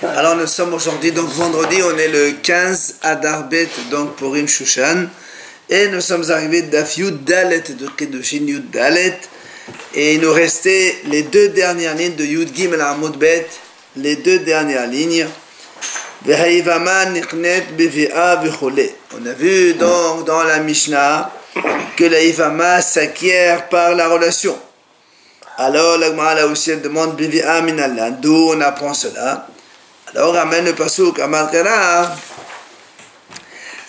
Alors nous sommes aujourd'hui, donc vendredi, on est le 15 Adar Bet, donc pour Purim Shushan. Et nous sommes arrivés d'Af Yud Dalet, de Kedushin Yud Dalet. Et il nous restait les deux dernières lignes de Yud Gimel Amud Bet, les deux dernières lignes. On a vu donc dans la Mishnah que la Ivama s'acquiert par la relation. Alors la Gemara aussi demande Bivi'a minallah, d'où on apprend cela. Alors on ramène le pasuk à Malkara.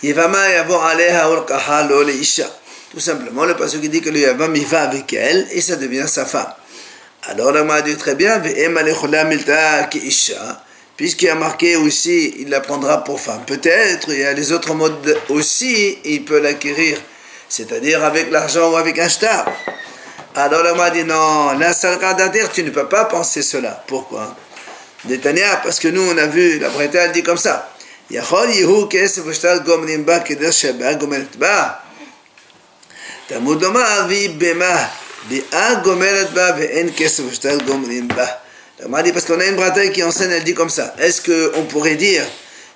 Yivama yavo aleha urkaha lo leisha. Tout simplement, le pasuk dit que le Yavam il va avec elle et ça devient sa femme. Alors la Gemara dit très bien, ve'em alechola milta ki isha. Puisqu'il y a marqué aussi, il la prendra pour femme. Peut-être, il y a les autres modes aussi, il peut l'acquérir, c'est-à-dire avec l'argent ou avec un shtar. Alors l'homme a dit non, la salka d'adir, tu ne peux pas penser cela. Pourquoi? Détania, parce que nous on a vu, la Breta elle dit comme ça. Yachol yihu kesef ushtar gomrim ba keder sheba gomeret ba. Talmud lomar vi bema bi'a gomeret ba ve'en kesef ushtar gomrim ba. On m'a dit parce qu'on a une bataille qui enseigne, elle dit comme ça. Est-ce qu'on pourrait dire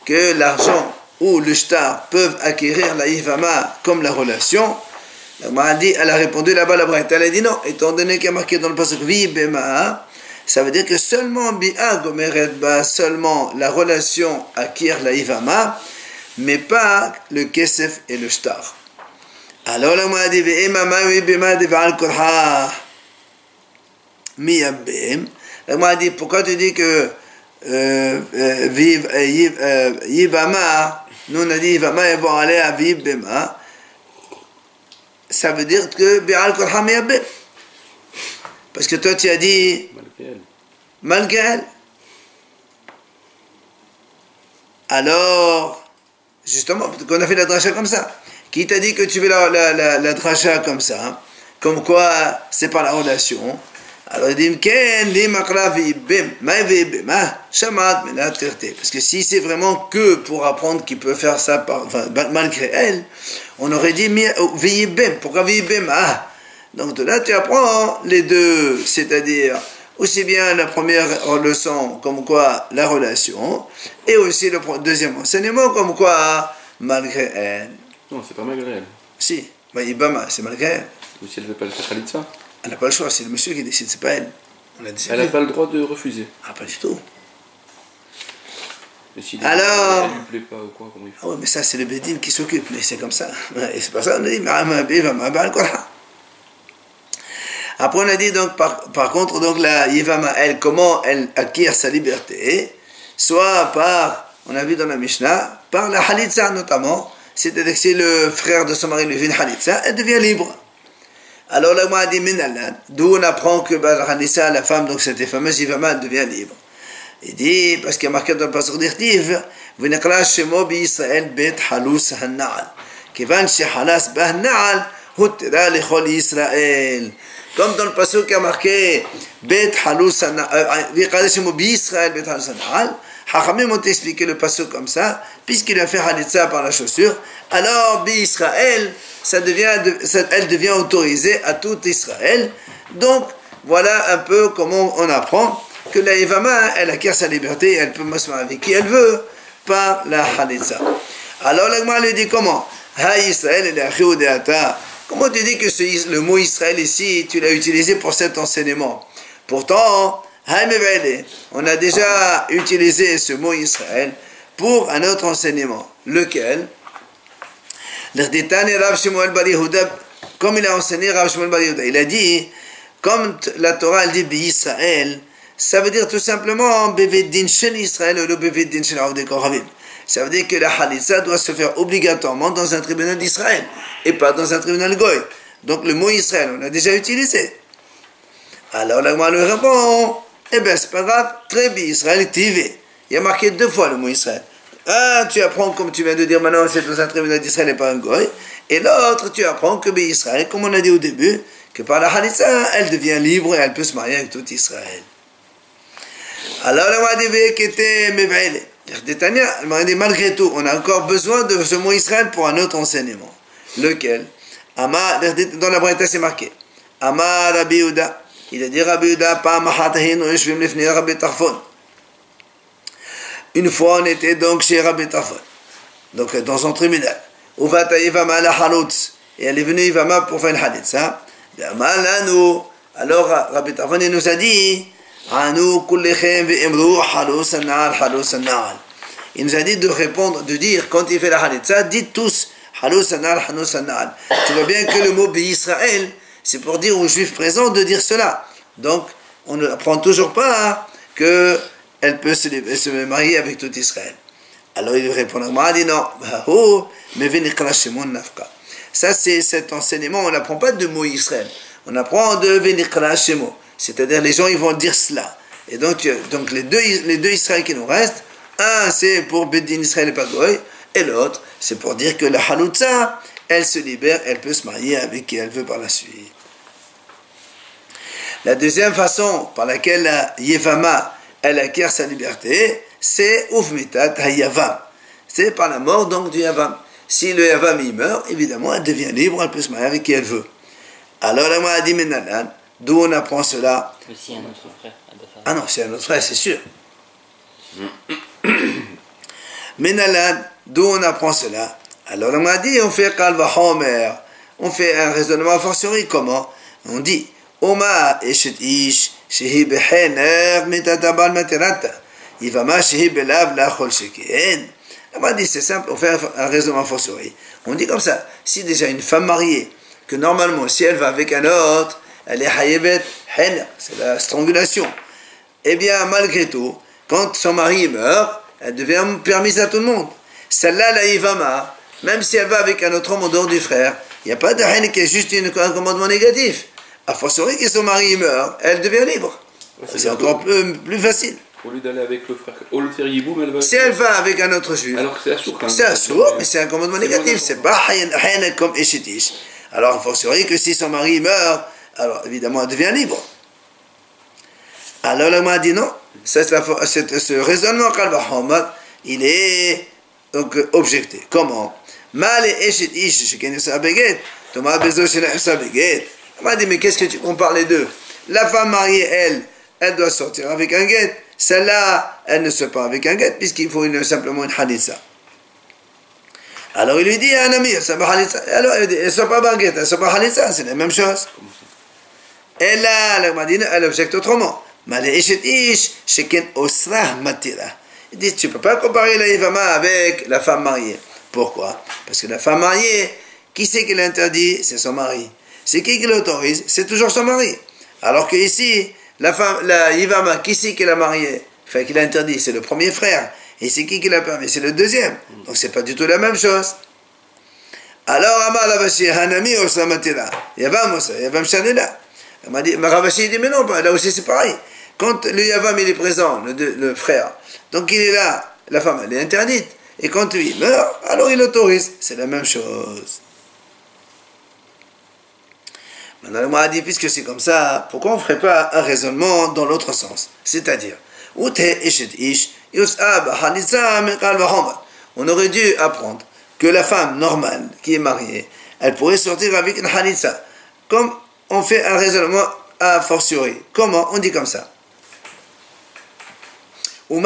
que l'argent ou le shtar peuvent acquérir la Ivama comme la relation? On m'a dit, elle a répondu là-bas, la bataille, elle a dit non. Étant donné qu'il y a marqué dans le passage Vi Bema, ça veut dire que seulement Bi'a Gomeret Ba, seulement la relation acquiert la Ivama, mais pas le Kesef et le shtar. Alors on m'a dit Ve'emama Vi Bema Deva'al Korha Miyabem. Elle m'a dit, pourquoi tu dis que Yibama, nous on a dit Yibama, ils vont aller à Yibama, ça veut dire que Bi'al Korha Miyabem. Parce que toi tu as dit malgré elle. Alors, justement, qu'on a fait la dracha comme ça. Qui t'a dit que tu veux la dracha comme ça, hein? Comme quoi c'est pas la relation. Alors il dit parce que si c'est vraiment que pour apprendre qu'il peut faire ça malgré elle, on aurait dit pourquoi donc de là tu apprends les deux, c'est-à-dire aussi bien la première leçon comme quoi la relation et aussi le deuxième enseignement comme quoi malgré elle. Non, c'est pas malgré elle. Si, c'est malgré elle. Ou si elle ne veut pas le faire Khalitsa. Elle n'a pas le choix, c'est le monsieur qui décide, c'est pas elle. Elle n'a pas le droit de refuser. Ah, pas du tout. Mais si alors, elle ne lui plaît pas ou quoi, comment il fait? Ah oui, mais ça c'est le Bédine qui s'occupe, mais c'est comme ça. Et c'est pas ça, on a dit, après on a dit donc, par contre, donc la Yivama, elle, comment elle acquiert sa liberté, soit par, on a vu dans la Mishnah, par la Halitza notamment, c'est-à-dire que si le frère de son mari lui fait une Halitza, elle devient libre. Alors là, moi, dit Minallah, d'où on apprend que Hanissa, la femme, donc cette fameuse Yivama, elle devient libre. Il dit, parce qu'il y a marqué dans le passage d'Irtiv, V'nekra shemo bi-Yisrael bet halus hanna'al. Kivan shehalas bah-na'al, huttira lechol Yisrael. Comme dans le passage qui a marqué bet halus hanna'al, V'nekra shemo bi-Yisrael bet halus hanna'al, Hachamim ont expliqué le passage comme ça, puisqu'il a fait Halitza par la chaussure, alors bi-Israël, elle devient autorisée à tout Israël. Donc, voilà un peu comment on apprend que la Yivama, elle acquiert sa liberté, elle peut m'asseoir avec qui elle veut, par la Halitza. Alors, l'Agma lui dit comment? Ha Israël, comment tu dis que le mot Israël ici, tu l'as utilisé pour cet enseignement? Pourtant, on a déjà utilisé ce mot Israël pour un autre enseignement. Lequel? Comme il a enseigné Rav Shmuel Bar Yehuda, il a dit, comme la Torah elle dit Israël, ça veut dire tout simplement Beveddin Shel Israël ou le Beveddin Shel Avdei Koravim. Ça veut dire que la Halitza doit se faire obligatoirement dans un tribunal d'Israël et pas dans un tribunal Goy. Donc le mot Israël, on l'a déjà utilisé. Alors la Gemara lui répond, eh bien c'est pas grave, très bien, Israël TV. Il y a marqué 2 fois le mot Israël. Un, tu apprends, comme tu viens de dire maintenant, c'est dans un tribunal d'Israël et pas un goy. Et l'autre, tu apprends que Israël, comme on a dit au début, que par la Halitza, elle devient libre et elle peut se marier avec tout Israël. Alors, on m'a dit qui était Mevaïle. Elle m'a dit, malgré tout, on a encore besoin de ce mot Israël pour un autre enseignement. Lequel? Dans la Breta, c'est marqué. Amar Rabbi Yehuda. Il a dit Rabbi Yehuda, Pa Mahatahinu Yeshvim Lifni Rabbi Tarfon. Une fois, on était donc chez Rabbi Tarfon, donc dans son tribunal. Uvata Yivama la Halutz. Et elle est venue Yivama pour faire une Halitza. Alors Rabbi Tarfon nous a dit, il nous a dit de répondre, de dire, quand il fait la Halitza, dites tous, Halus Anal, Halus Anal. Tu vois bien que le mot Israël, c'est pour dire aux Juifs présents de dire cela. Donc, on ne apprend toujours pas qu'elle peut se marier avec tout Israël. Alors il répond, il dit non, ça c'est cet enseignement, on n'apprend pas de mot Israël, on apprend de Venikra Shemo, c'est-à-dire les gens ils vont dire cela. Et donc les deux Israël qui nous restent, un c'est pour Bedin Israël et Pagoy, et l'autre c'est pour dire que la Halutza, elle se libère, elle peut se marier avec qui elle veut par la suite. La deuxième façon par laquelle la Yevama elle acquiert sa liberté, c'est Ufmitat Hayavam. C'est par la mort donc du Yavam. Si le Yavam il meurt, évidemment, elle devient libre, elle peut se marier avec qui elle veut. Alors la a dit Menalan, d'où on apprend cela? Mais si un autre frère. Ah non, c'est un autre frère, c'est sûr. Menalan, d'où on apprend cela? Alors on a dit, on fait Kalva Homer, on fait un raisonnement fortiori, comment? On dit, Oma Eshet Ish, Shehi Behener, Metatabal Materata, Yivama Shehi Belav Lachol Sheken. On a dit, c'est simple, on fait un raisonnement fortiori. On dit comme ça, si déjà une femme mariée, que normalement, si elle va avec un autre, elle est Hayevet Hener, c'est la strangulation. Eh bien, malgré tout, quand son mari meurt, elle devient permise à tout le monde. Celle-là, la Yivama, même si elle va avec un autre homme en dehors du frère, il n'y a pas de haine qui est juste un commandement négatif. A fortiori que son mari meurt, elle devient libre. Ouais, c'est encore plus facile. Au lieu d'aller avec le frère, au lieu de faire Yiboum, elle va... Si elle va avec un autre juif, alors que c'est Assour. C'est Assour, mais c'est un commandement négatif. C'est pas haine comme Eshetish. Alors, a fortiori que si son mari meurt, alors évidemment elle devient libre. Alors, elle m'a dit non. Ce raisonnement Kalva il est donc objecté. Comment? Mal et Eshetish, je connais ça beget. Thomas Bezo, je connais ça beget. Elle m'a dit, mais qu'est-ce que tu compares les deux? La femme mariée, elle doit sortir avec un guet. Celle-là, elle ne sort pas avec un guet, puisqu'il faut simplement une halitza. Alors il lui dit à un ami, elle sort pas halitza. Alors elle dit, elle sort pas baguette, elle sort pas halitza, c'est la même chose. Et là, la Madina, elle objecte autrement. Il dit, tu ne peux pas comparer la Yivama avec la femme mariée. Pourquoi? Parce que la femme mariée, qui c'est qui l'interdit? C'est son mari. C'est qui l'autorise? C'est toujours son mari. Alors que ici, la Yivama, qui c'est qui l'a mariée? Enfin, qui l'a interdit? C'est le premier frère. Et c'est qui l'a permis? C'est le deuxième. Donc c'est pas du tout la même chose. Alors, Amar Ravashi, Hanami Osamatila. Yavam Shanela. Ravashi dit, mais non, là aussi c'est pareil. Quand le Yavam il est présent, le frère, donc il est là, la femme elle est interdite. Et quand lui meurt, alors il autorise. C'est la même chose. Maintenant, le a dit, puisque c'est comme ça, pourquoi on ne ferait pas un raisonnement dans l'autre sens? C'est-à-dire, on aurait dû apprendre que la femme normale qui est mariée, elle pourrait sortir avec une halitza. Comme on fait un raisonnement a fortiori. Comment? On dit comme ça. On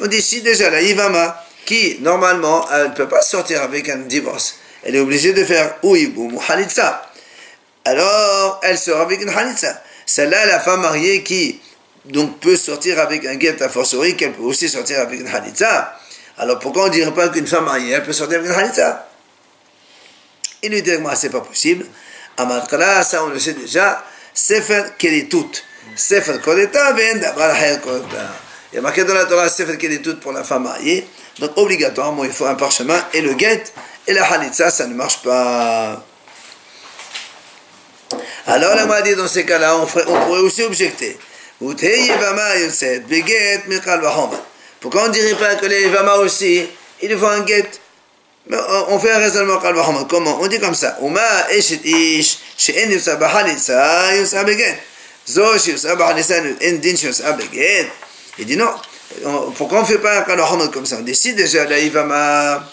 dit si déjà la Yivama, qui normalement elle ne peut pas sortir avec un divorce, elle est obligée de faire ou Yiboum ou Halitza. Alors elle sort avec une Halitza. Celle-là, la femme mariée qui donc peut sortir avec un guet a fortiori, qu'elle peut aussi sortir avec une Halitza. Alors pourquoi on ne dirait pas qu'une femme mariée elle peut sortir avec une Halitza? Il lui dit c'est pas possible. Amadkala, ça on le sait déjà. Sefer Kelitut. Sefer Kodeta, Ven Dabar Hayat Kodeta. Il y a marqué dans la Torah Sefer Kelitut pour la femme mariée. Donc obligatoirement il faut un parchemin et le guet. Et la Halitza, ça ne marche pas. Alors la m'a dit dans ces cas-là, on pourrait aussi objecter. Pourquoi on ne dirait pas que les Yivama aussi, il faut un guet? On fait un raisonnement comment? On dit comme ça. Il dit non. Pourquoi on ne fait pas un kalahama comme ça? On dit si déjà la Yivama,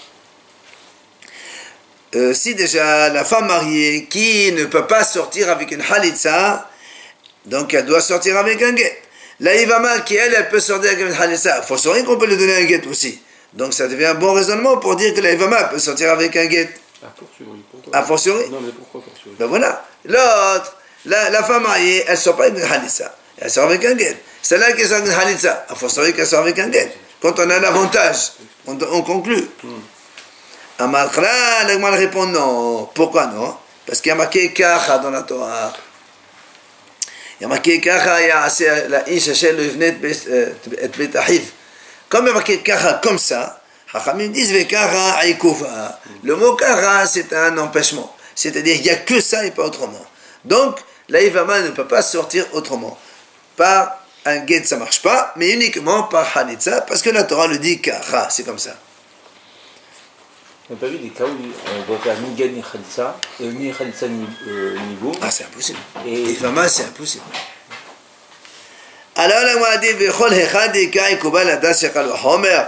si déjà la femme mariée qui ne peut pas sortir avec une halitza, Donc elle doit sortir avec un guet. La Ivama qui elle peut sortir avec une Khalissa, il faut savoir qu'on peut lui donner un guet aussi. Donc ça devient un bon raisonnement pour dire que la Ivama peut sortir avec un guet. A fortiori, pourquoi? A fortiori. Non, mais pourquoi a fortiori? Ben voilà. L'autre, la femme mariée, elle sort pas avec une Khalissa, elle sort avec un guet. Celle-là qui sort avec une Khalissa, a fortiori qu'elle sort avec un guet. Quand on a l'avantage, on conclut. Amalkra, l'Agmal répond non. Pourquoi non? Parce qu'il y a marqué Kacha dans la Torah. Il y a marqué Kacha, il y a la Isha Shel Livnet et Bet Ahiv. Comme il y a marqué Kacha comme ça, Hachamim disent Vekacha Aïkouva. Le mot Kacha, c'est un empêchement. C'est-à-dire qu'il n'y a que ça et pas autrement. Donc, la Ivama ne peut pas sortir autrement. Par un guet, ça ne marche pas, mais uniquement par Hanitza, parce que la Torah le dit Kacha, c'est comme ça. On n'a pas vu des cas où on doit faire ni Gad ni Khalitsa, ni Khalitsa ni Boum. Ah, c'est impossible. Et Ivama, c'est impossible. Alors, la Gemara dit, Vechol Hechad Ekai Kubal Adas Shekal Homer.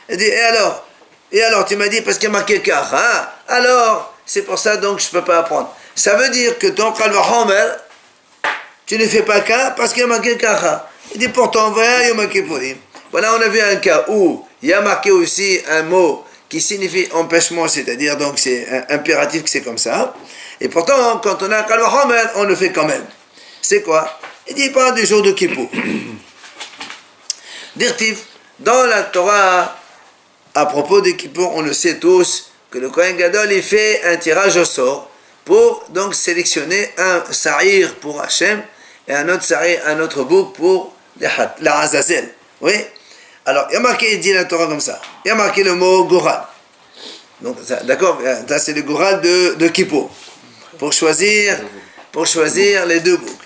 Elle dit, et alors, tu m'as dit, parce qu'il y a marqué Kacha, alors, c'est pour ça donc je ne peux pas apprendre. Ça veut dire que ton Kal Homer, tu ne fais pas Ka parce qu'il y a marqué Kacha. Il dit, pourtant, voilà, Yom Kippourim. Voilà, on a vu un cas où il y a marqué aussi un mot qui signifie empêchement, c'est-à-dire donc c'est impératif que c'est comme ça. Et pourtant, quand on a un Kal Homer, on le fait quand même. C'est quoi? Il dit, il parle du jour de Kippour. Dirtiv, dans la Torah, à propos de Kippour, on le sait tous, que le Kohen Gadol, il fait un tirage au sort pour donc sélectionner un Sa'ir pour Hachem et un autre Sa'ir, un autre bouc pour la Azazel. Oui? Alors, il y a marqué, il dit la Torah comme ça. Il y a marqué le mot Goral. Donc, d'accord, ça c'est le Goral de Kippour. Pour choisir les deux boucs.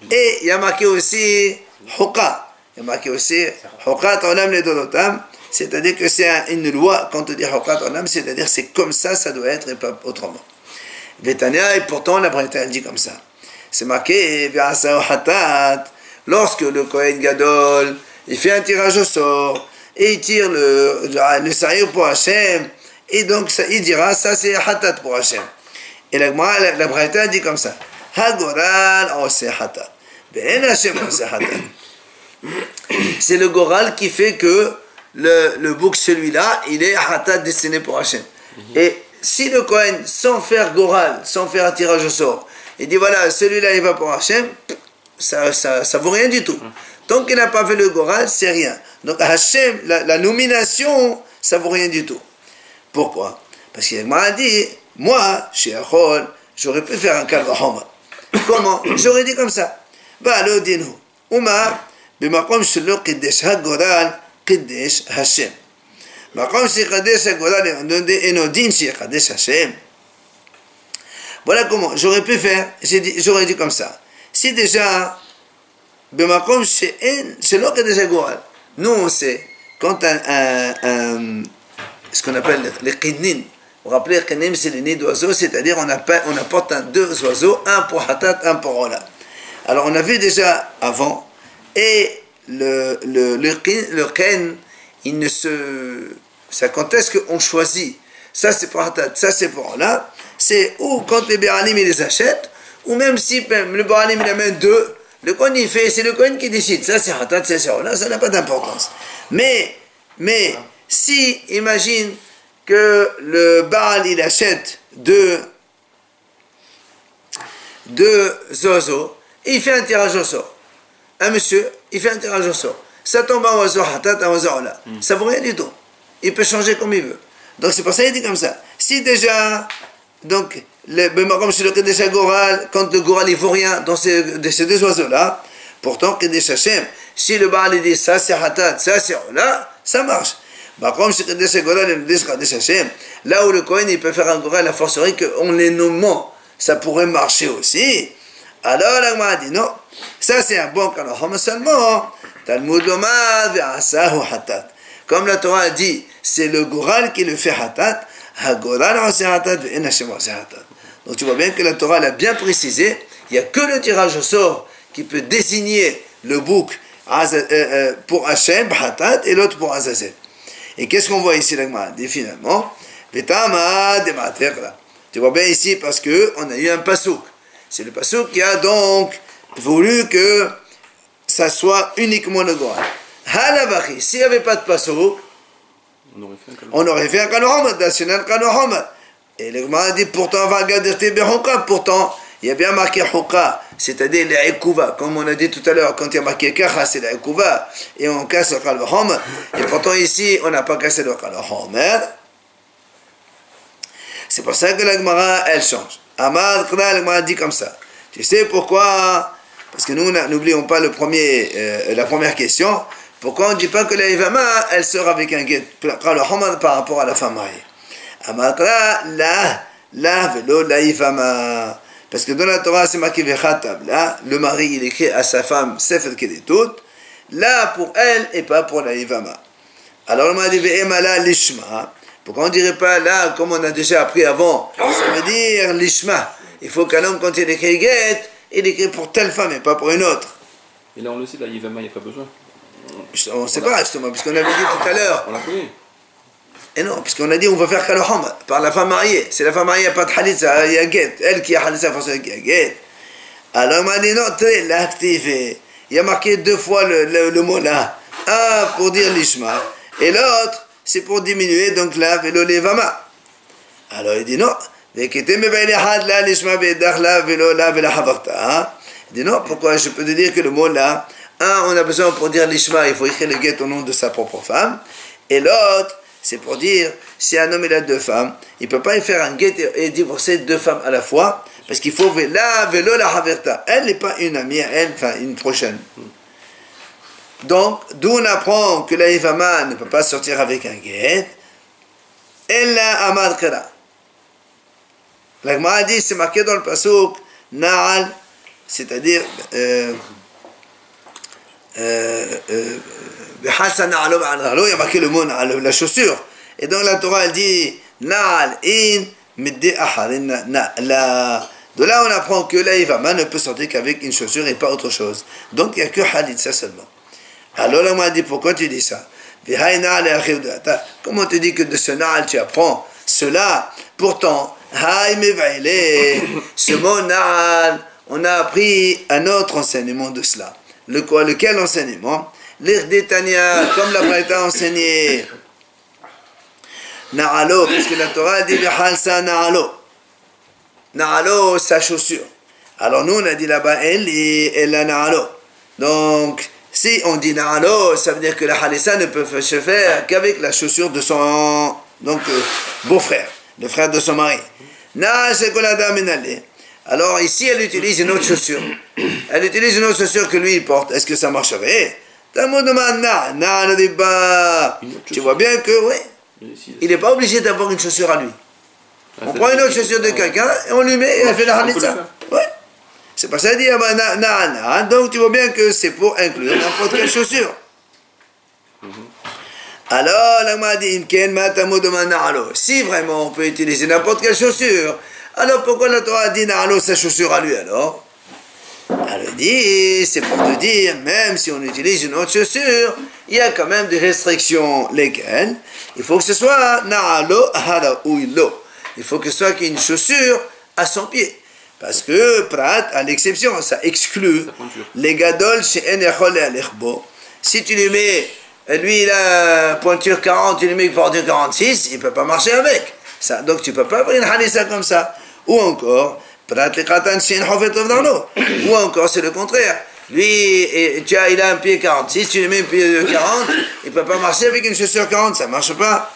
Et il y a marqué aussi Houqa. Il y a marqué aussi Houqat Olam Ledolotam. C'est-à-dire que c'est une loi, quand on dit Houqat Olam, c'est-à-dire c'est comme ça doit être et pas autrement. Vetania, et pourtant la Braïta dit comme ça. C'est marqué Ve'asao Hatat. Lorsque le Kohen Gadol, il fait un tirage au sort, et il tire le Sa'ir pour Hachem, et donc ça, il dira, ça c'est Hatat pour Hachem. Et la Braïta dit comme ça. Hagoral ose Hatat. Ben Hachem ose Hatat. C'est le Goral qui fait que le bouc, celui-là, il est Hatat destiné pour Hachem. Et si le Kohen, sans faire Goral, sans faire un tirage au sort, il dit voilà, celui-là il va pour Hachem, ça vaut rien du tout. Tant qu'il n'a pas fait le Goral, c'est rien. Donc Hachem, la nomination, ça vaut rien du tout. Pourquoi? Parce qu'il m'a dit, moi, chez Achol, j'aurais pu faire un Kalvahoma. Comment? J'aurais dit comme ça. Va le dinu. Uma, b'makom shelo kiddesh ha-goral, kiddesh Hashem. Makom shekaddesh ha-goral, enodin shekaddesh Hashem. Voilà comment j'aurais pu faire. J'aurais dit comme ça. Si déjà, b'makom shelo kiddesh ha-goral, nous on sait, quand ce qu'on appelle les qidnin, vous vous rappelez, qidnin c'est les nids d'oiseaux, c'est-à-dire on apporte deux oiseaux, un pour Hatat, un pour Ola. Alors on a vu déjà avant, et le qen, il ne se... Ça quand est-ce qu'on choisit? Ça c'est pour Hatat, ça c'est pour Ola. C'est ou quand les Béranim ils les achètent, ou même si le Béranim il amène deux, le Kohen il fait, c'est le Kohen qui décide. Ça c'est Hatat, ça c'est Ola, ça n'a pas d'importance. Mais si, imagine que le Baal il achète deux oiseaux, et il fait un tirage au sort. Un monsieur, il fait un tirage au sort. Ça tombe un oiseau Hatat, un oiseau Ola. Ça vaut rien du tout. Il peut changer comme il veut. Donc c'est pour ça qu'il dit comme ça. Si déjà, donc, comme sur le Kedesh Goral, quand le Goral il vaut rien dans ces deux oiseaux-là, pourtant Kedesh Hashem, si le Baal il dit ça c'est Hatat, ça c'est Ola, ça marche. Comme sur Kedesh Goral et Kedesh Hashem, là où le Kohen il peut faire un Goral, la forcerie qu'en les nommant, ça pourrait marcher aussi. Alors la Gemara dit non, ça c'est un bon Kalahom seulement. Talmud Lomar ve'asahu Hatat. Comme la Torah a dit, c'est le Goral qui le fait Hatat. Ha-Goral ose Hatat ve'en Hashem ose Hatat. Donc tu vois bien que la Torah l'a bien précisé. Il n'y a que le tirage au sort qui peut désigner le bouc pour Hashem, Hatat, et l'autre pour Azazel. Et qu'est-ce qu'on voit ici la Gemara dit finalement, Vetama de Materla. Tu vois bien ici parce qu'on a eu un pasouk. C'est le pasouk qui a donc voulu que ça soit uniquement le Goral. Halavachi, s'il n'y avait pas de pasouk, on aurait fait un Kanohamat, national Kanohamat. Et le Gemara dit pourtant, va regarder Hukka, pourtant, il y a bien marqué Hukka, c'est-à-dire les Ekuva, comme on a dit tout à l'heure, quand il y a marqué Kacha, c'est les Ekuva, et on casse le Kanohamat. Et pourtant ici, on n'a pas cassé le Kanohamat. C'est pour ça que la Gemara, elle change. Amad Kna, la Gemara dit comme ça. Tu sais pourquoi? Parce que nous, n'oublions pas la première question. Pourquoi on ne dit pas que la Yivama, elle sort avec un guet par rapport à la femme mariée? Amad Kna, la velo la Yivama. Parce que dans la Torah, c'est marqué Vechatab. Là, le mari, il écrit à sa femme Sefer Kedetut. Là, pour elle et pas pour la Yivama. Alors, on m'a dit Ve'emala lishma. Pourquoi on ne dirait pas là, comme on a déjà appris avant? Ça veut dire l'ishma. Il faut qu'un homme, quand il écrit get, il écrit pour telle femme et pas pour une autre. Et là, on le sait, la Yivama, il n'y a pas besoin. On ne sait pas, justement, puisqu'on avait dit tout à l'heure. On la connaît. Et non, puisqu'on a dit on va faire Kaloham par la femme mariée. C'est la femme mariée, il n'y a pas de Halitza, il y a get. Elle qui a Halitza, forcément qui a get. Alors on m'a dit non, l'activé. Il y a marqué 2 fois le mot là. Un pour dire l'ishma. Et l'autre, c'est pour diminuer, donc là, velo levama. Alors il dit non. Il dit non, pourquoi je peux te dire que le mot là, un, on a besoin pour dire l'ishma, il faut écrire le get au nom de sa propre femme. Et l'autre, c'est pour dire, si un homme il a 2 femmes, il ne peut pas y faire un get et divorcer 2 femmes à la fois, parce qu'il faut la velo la haverta. Elle n'est pas une amie, elle, enfin une prochaine. Donc, d'où on apprend que la Yivama ne peut pas sortir avec un get. Elle a amad kera. La Gemara dit, c'est marqué dans le pasuk, Na'al, c'est-à-dire, il y a marqué le mot Na'al, la chaussure. Et donc la Torah elle dit, Na'al in midde aharin na'la. De là on apprend que la Yivama ne peut sortir qu'avec une chaussure et pas autre chose. Donc il n'y a que Halitza seulement. Alors la Gemara dit, pourquoi tu dis ça? Comment tu dis que de ce Na'al tu apprends cela? Pourtant, ce mot Na'al, on a appris un autre enseignement de cela. Lequel enseignement? L'Irdetania, comme la Braïta a enseigné. Na'alo, puisque la Torah dit Halsa Na'alo. Na'alo, sa chaussure. Alors nous, on a dit là-bas, elle a Na'alo. Donc, si on dit Na'alo, ça veut dire que la Halissa ne peut se faire qu'avec la chaussure de son beau-frère, le frère de son mari. Alors ici, elle utilise une autre chaussure. Elle utilise une autre chaussure que lui il porte. Est-ce que ça marcherait? Tu vois bien que, oui, il n'est pas obligé d'avoir une chaussure à lui. On prend une autre chaussure de quelqu'un et on lui met et elle fait la Halitza. Oui. C'est pas ça, il dit, donc tu vois bien que c'est pour inclure n'importe quelle chaussure. Alors, la m'a dit, si vraiment on peut utiliser n'importe quelle chaussure, alors pourquoi la Torah a dit Na'alo sa chaussure à lui alors? Elle dit, c'est pour te dire, même si on utilise une autre chaussure, il y a quand même des restrictions. Lesquelles? Il faut que ce soit Na'alo hara uilo. Il faut que ce soit une chaussure à son pied. Parce que Prat, à l'exception, ça exclut les gadol chez Enechol et Alechbo. Si tu lui mets, lui il a pointure 40, tu lui mets pointure 46, il ne peut pas marcher avec. Ça, donc tu ne peux pas avoir une halissa comme ça. Ou encore, Prat le Katan chez Enechol dans l'eau. Ou encore, c'est le contraire. Lui, il a un pied 46, tu lui mets un pied 40, il ne peut pas marcher avec une chaussure 40, ça ne marche pas.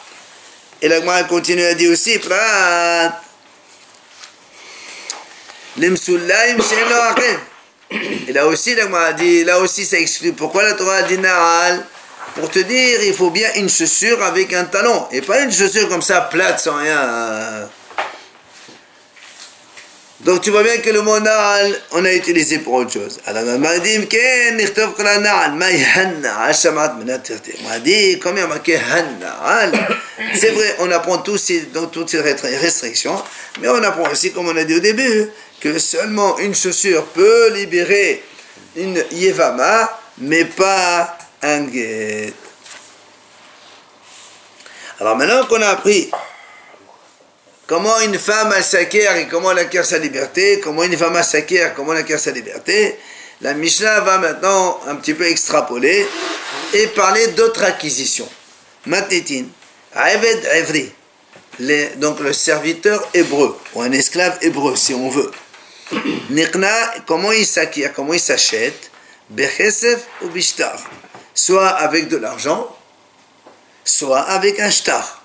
Et la Gemara continue à dire aussi, Prat. Et là aussi, la Gemara dit, là aussi ça explique pourquoi la Torah a dit Na'al. Pour te dire, il faut bien une chaussure avec un talon, et pas une chaussure comme ça, plate, sans rien. Donc tu vois bien que le mot Na'al, on a utilisé pour autre chose. Alors la Gemara dit, comme il y a marqué Na'al, c'est vrai, on apprend toutes ces restrictions, mais on apprend aussi, comme on a dit au début, que seulement une chaussure peut libérer une Yevama, mais pas un get. Alors maintenant qu'on a appris comment une femme s'acquiert et comment elle acquiert sa liberté, comment une femme s'acquiert, comment elle acquiert sa liberté, La Mishnah va maintenant un petit peu extrapoler et parler d'autres acquisitions. Matnetin, Aved Evri, donc le serviteur hébreu, ou un esclave hébreu si on veut. Nikna, comment il s'acquiert, comment il s'achète? Bechesef ou bishtar, soit avec de l'argent, soit avec un shtar.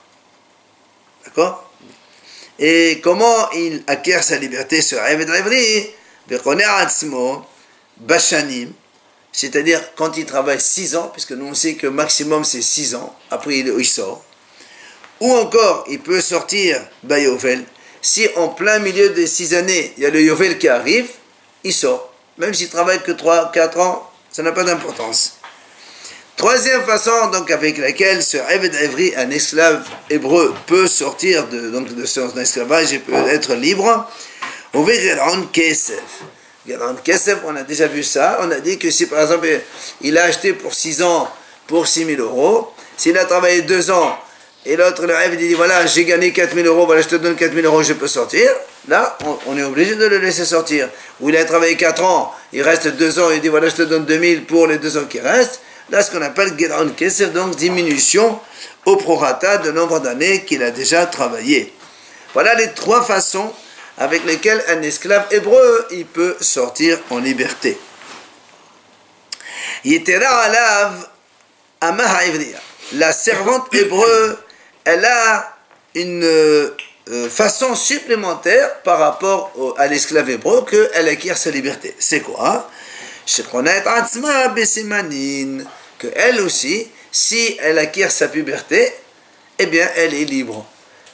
D'accord? Et comment il acquiert sa liberté sur Aved Evri? Bechoner atzmo, Bashanim, c'est-à-dire quand il travaille 6 ans, puisque nous on sait que maximum c'est 6 ans, après il sort. Ou encore, il peut sortir Bayovel. Si en plein milieu des 6 années, il y a le Yovel qui arrive, il sort. Même s'il travaille que 3-4 ans, ça n'a pas d'importance. Troisième façon donc avec laquelle ce Eved Evri, un esclave hébreu, peut sortir de son esclavage et peut être libre. On verra en Kesef. En Kesef, on a déjà vu ça. On a dit que si par exemple il a acheté pour 6 ans pour 6 000 euros, s'il a travaillé 2 ans et l'autre le Eved dit voilà j'ai gagné 4 000 euros, voilà je te donne 4 000 euros, je peux sortir. Là, on est obligé de le laisser sortir. Ou il a travaillé 4 ans, il reste 2 ans, il dit voilà je te donne 2 000 pour les 2 ans qui restent. Là, ce qu'on appelle Geron Kesef, donc diminution au prorata de nombre d'années qu'il a déjà travaillé. Voilà les 3 façons avec lesquelles un esclave hébreu, il peut sortir en liberté. Yetera alav amaha ivriya. La servante hébreu, elle a une façon supplémentaire par rapport à l'esclave hébreu qu'elle acquiert sa liberté. C'est quoi? Que elle aussi, si elle acquiert sa puberté, eh bien elle est libre.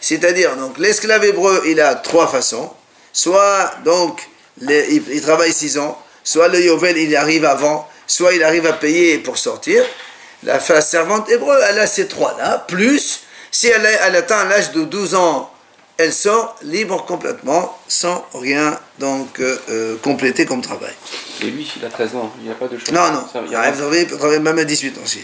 C'est-à-dire, donc l'esclave hébreu, il a 3 façons. Soit donc il travaille 6 ans, soit le Yovel il arrive avant, soit il arrive à payer pour sortir. La servante hébreu, elle a ces 3-là, plus si elle atteint l'âge de 12 ans, elle sort libre complètement, sans rien donc compléter comme travail. Et lui, il a 13 ans, il n'y a pas de choix. Non, non, il peut travailler même à 18 ans aussi.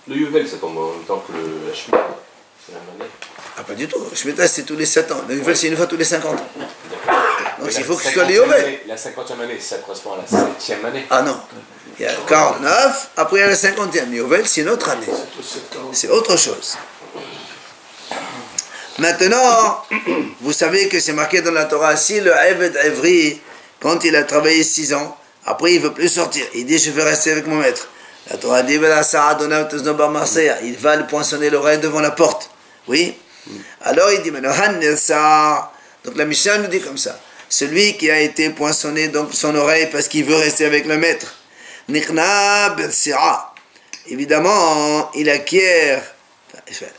Le Yovel, ça tombe en même temps que la Shemitah. C'est la même année. Ah, pas du tout. Le Shemitah, c'est tous les 7 ans. Le Yovel, c'est une fois tous les 50 ans. Donc il faut que ce soit le Yovel. La 50e année, ça correspond à la 7e année. Ah non. Il y a 49, après il y a la 50e. Yovel, c'est une autre année. C'est autre chose. Maintenant, vous savez que c'est marqué dans la Torah, si le Eved Evri, quand il a travaillé 6 ans, après il ne veut plus sortir, il dit je vais rester avec mon maître. La Torah dit il va le poinçonner l'oreille devant la porte. Oui. Alors il dit maintenant, donc la Mishnah nous dit comme ça, celui qui a été poinçonné donc son oreille parce qu'il veut rester avec le maître, évidemment il acquiert,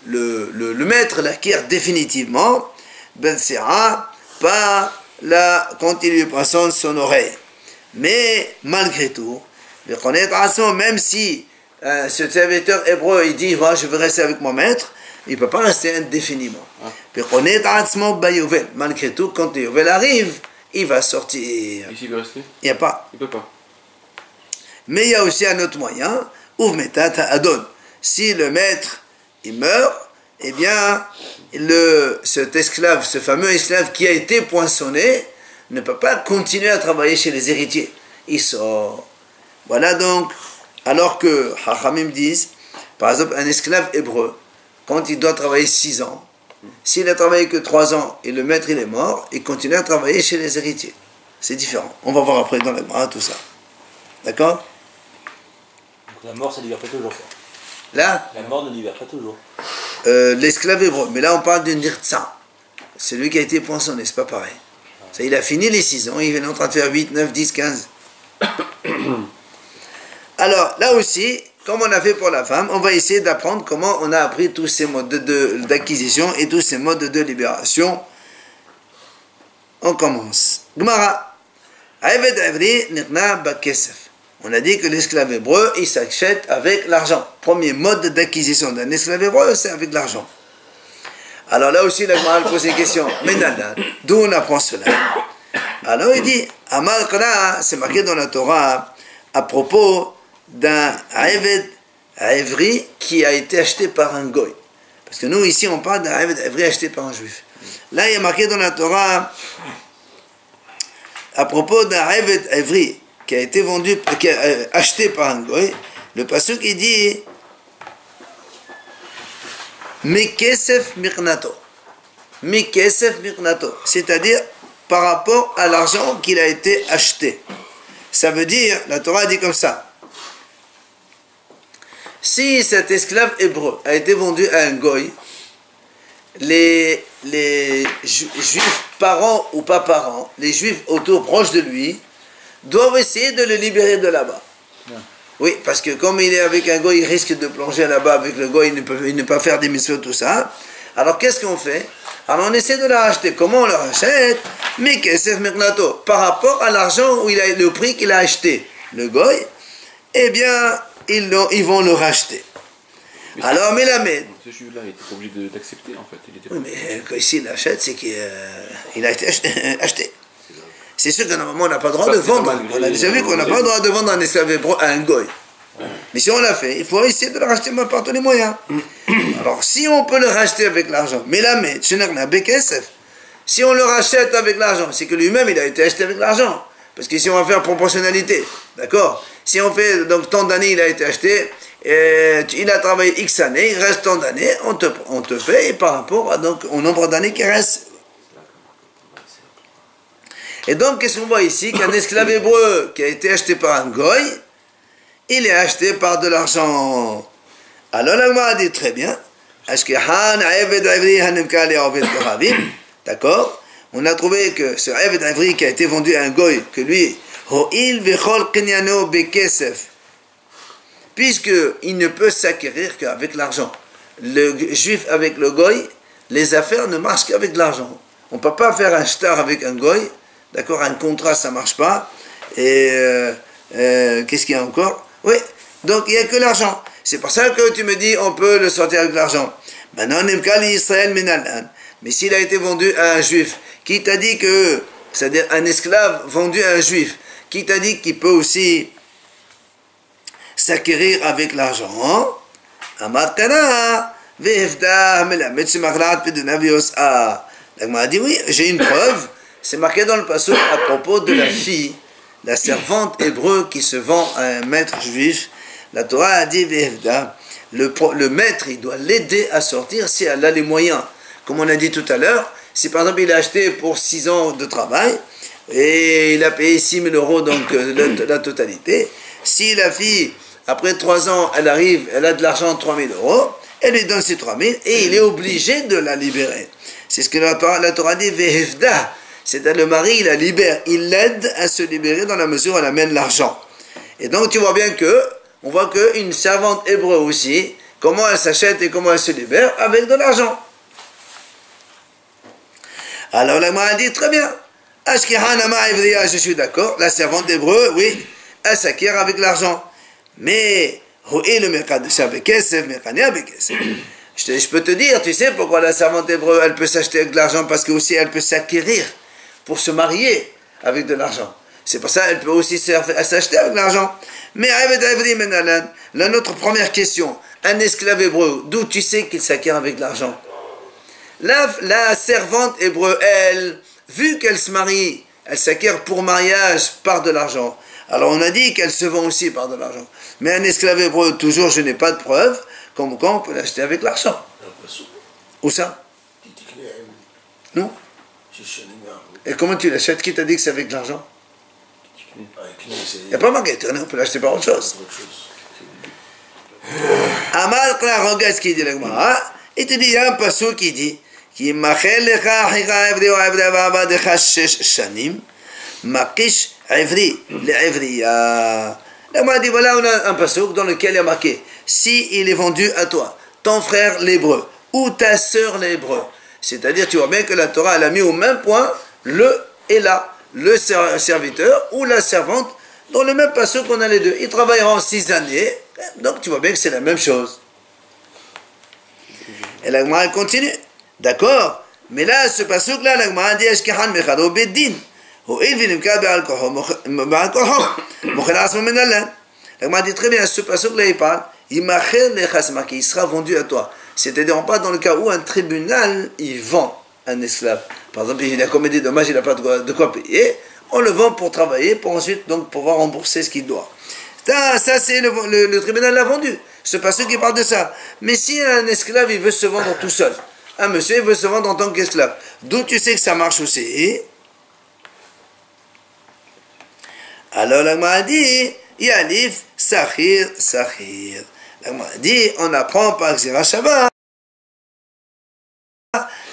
le maître l'acquiert définitivement, quand il lui poinçonne son oreille. Mais malgré tout, même si ce serviteur hébreu il dit je veux rester avec mon maître, il ne peut pas rester indéfiniment. Malgré tout, quand le Yovel arrive, il va sortir. Et s'il veut rester? Il n'y a pas. Il ne peut pas. Mais il y a aussi un autre moyen, Adon. Si le maître il meurt, eh bien, cet esclave, ce fameux esclave qui a été poinçonné, ne peut pas continuer à travailler chez les héritiers. Il sort. Voilà donc, alors que Hachamim disent, par exemple, un esclave hébreu, quand il doit travailler 6 ans, s'il a travaillé que 3 ans et le maître il est mort, il continue à travailler chez les héritiers. C'est différent. On va voir après dans la Gemara tout ça. D'accord? Donc la mort, ça ne libère pas toujours. Là, la mort ne libère pas toujours. L'esclave hébreu, mais là on parle de Nirtsa. C'est lui qui a été poinçonné, c'est pas pareil. Ça, il a fini les 6 ans, il est en train de faire 8, 9, 10, 15. Alors, là aussi, comme on a fait pour la femme, on va essayer d'apprendre comment on a appris tous ces modes d'acquisition et tous ces modes de libération. On commence. Gemara. Eved Evri nirna bakesef. On a dit que l'esclave hébreu, il s'achète avec l'argent. Premier mode d'acquisition d'un esclave hébreu, c'est avec l'argent. Alors là aussi, la Gemara pose une question. Mais d'où on apprend cela? Alors il dit, Amal Kala, c'est marqué dans la Torah, à propos d'un Eved Evri qui a été acheté par un goy. Parce que nous, ici, on parle d'un Eved Evri acheté par un juif. Là, il y a marqué dans la Torah, à propos d'un Eved Evri qui a été vendu, qui a acheté par un goy, le pasuk il dit Mikesef Miknato. Mikesef Miknato. C'est-à-dire par rapport à l'argent qu'il a été acheté. Ça veut dire, la Torah dit comme ça. Si cet esclave hébreu a été vendu à un goy, les juifs, parents ou pas parents, les juifs autour proches de lui, doivent essayer de le libérer de là-bas. Oui, parce que comme il est avec un goy, il risque de plonger là-bas avec le goy, il ne peut pas faire des mitzvot, tout ça. Alors qu'est-ce qu'on fait? Alors on essaie de la racheter. Comment on la rachète? Mais qu'est-ce que par rapport à l'argent où il a le prix qu'il a acheté le goy, eh bien ils vont le racheter. Mais alors Mélamed. Ce juif-là, il était obligé d'accepter en fait. Il était Oui, mais quand ici il achète, c'est qu'il a été acheté. C'est sûr que normalement on n'a pas le droit de vendre. On a déjà vu qu'on n'a pas le droit de vendre un esclave hébreu à un goy. Mais si on l'a fait, il faut essayer de le racheter par tous les moyens. Alors si on peut le racheter avec l'argent, mais là, si on le rachète avec l'argent, c'est que lui-même il a été acheté avec l'argent. Parce que si on va faire proportionnalité, d'accord? Si on fait donc tant d'années il a été acheté, il a travaillé X années, il reste tant d'années, on te paye par rapport à, donc, au nombre d'années qui reste. Et donc qu'est-ce qu'on voit ici? Qu'un esclave hébreu qui a été acheté par un goy, il est acheté par de l'argent. Alors l'Agma dit très bien, d'accord? On a trouvé que ce Eved Ivri qui a été vendu à un goy, que lui, puisqu'il ne peut s'acquérir qu'avec l'argent. Le juif avec le goy, les affaires ne marchent qu'avec l'argent. On ne peut pas faire un shtar avec un goy, d'accord? Un contrat, ça ne marche pas. Et qu'est-ce qu'il y a encore? Oui, donc il n'y a que l'argent. C'est pour ça que tu me dis on peut le sortir avec l'argent. Maintenant, mais s'il a été vendu à un juif, qui t'a dit que, c'est-à-dire un esclave vendu à un juif, qui t'a dit qu'il peut aussi s'acquérir avec l'argent, il m'a dit oui, j'ai une preuve, c'est marqué dans le passage à propos de la fille, la servante hébreu qui se vend à un maître juif. La Torah a dit le maître il doit l'aider à sortir si elle a les moyens. Comme on a dit tout à l'heure, si par exemple il a acheté pour 6 ans de travail et il a payé 6 000 euros donc la totalité, si la fille après 3 ans elle arrive, elle a de l'argent 3 000 euros, elle lui donne ces 3 000 et il est obligé de la libérer. C'est ce que la Torah dit vehevda. C'est-à-dire le mari, il la libère, il l'aide à se libérer dans la mesure où elle amène l'argent. Et donc tu vois bien que, on voit qu'une servante hébreu aussi, comment elle s'achète et comment elle se libère, avec de l'argent. Alors la m'a dit, très bien, je suis d'accord, la servante hébreu, oui, elle s'acquiert avec l'argent. Mais, je peux te dire, tu sais pourquoi la servante hébreu, elle peut s'acheter avec de l'argent, parce que aussi elle peut s'acquérir pour se marier avec de l'argent. C'est pour ça qu'elle peut aussi s'acheter avec l'argent. Mais la notre première question, un esclave hébreu, d'où tu sais qu'il s'acquiert avec de l'argent? La servante hébreu, elle, vu qu'elle se marie, elle s'acquiert pour mariage par de l'argent. Alors on a dit qu'elle se vend aussi par de l'argent. Mais un esclave hébreu, toujours je n'ai pas de preuve, comme quoi on peut l'acheter avec l'argent. Où ça? Non? Et comment tu l'achètes? Qui t'a dit que c'est avec de l'argent? Il n'y a pas marqué, on peut l'acheter par autre chose. Amal, regarde ce qu'il dit, il te dit, il y a un passage qui dit, qui machel lecha achika evri ou evri avadecha 6 shanim, makish evri le evriya. Là, m'a dit, voilà, on a un passage dans lequel il y a marqué, si il est vendu à toi, ton frère l'hébreu, ou ta sœur l'hébreu. C'est-à-dire, tu vois bien que la Torah, elle a mis au même point le et la, le serviteur ou la servante, dans le même passage qu'on a les deux. Ils travailleront 6 années, donc tu vois bien que c'est la même chose. Et la Gemara continue. D'accord? Mais là, ce passage-là, la Gemara dit Ashkehan mechado beddin. La Gemara dit très bien, ce passage-là, il parle. Il sera vendu à toi. C'est-à-dire, pas dans le cas où un tribunal, il vend un esclave. Par exemple, il a commis des dommages, il n'a pas de quoi payer. on le vend pour travailler, pour ensuite donc pouvoir rembourser ce qu'il doit. Ça c'est le tribunal l'a vendu. C'est pas ceux qui parlent de ça. Mais si un esclave il veut se vendre tout seul, un monsieur il veut se vendre en tant qu'esclave, d'où tu sais que ça marche aussi? Alors la Gemara dit, Yalif, Sahir, Sahir. La Gemara dit, on apprend par Xira Shabbat,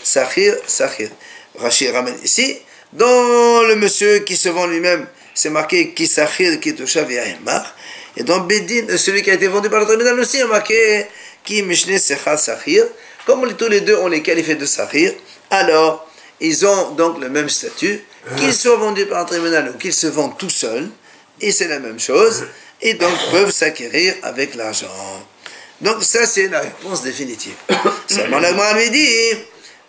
Sahir, Sahir. Rachid ramène ici, dans le monsieur qui se vend lui-même, c'est marqué Ki Sahir, Ki Toshav Yahimar. Et dans Bedin, celui qui a été vendu par le tribunal aussi, il y a marqué Ki Mishne Sechal Sahir. Comme tous les deux on les qualifié de Sahir, alors ils ont donc le même statut, qu'ils soient vendus par un tribunal ou qu'ils se vendent tout seuls, et c'est la même chose, et donc peuvent s'acquérir avec l'argent. Donc ça c'est la réponse définitive. Seulement la Gemara lui dit,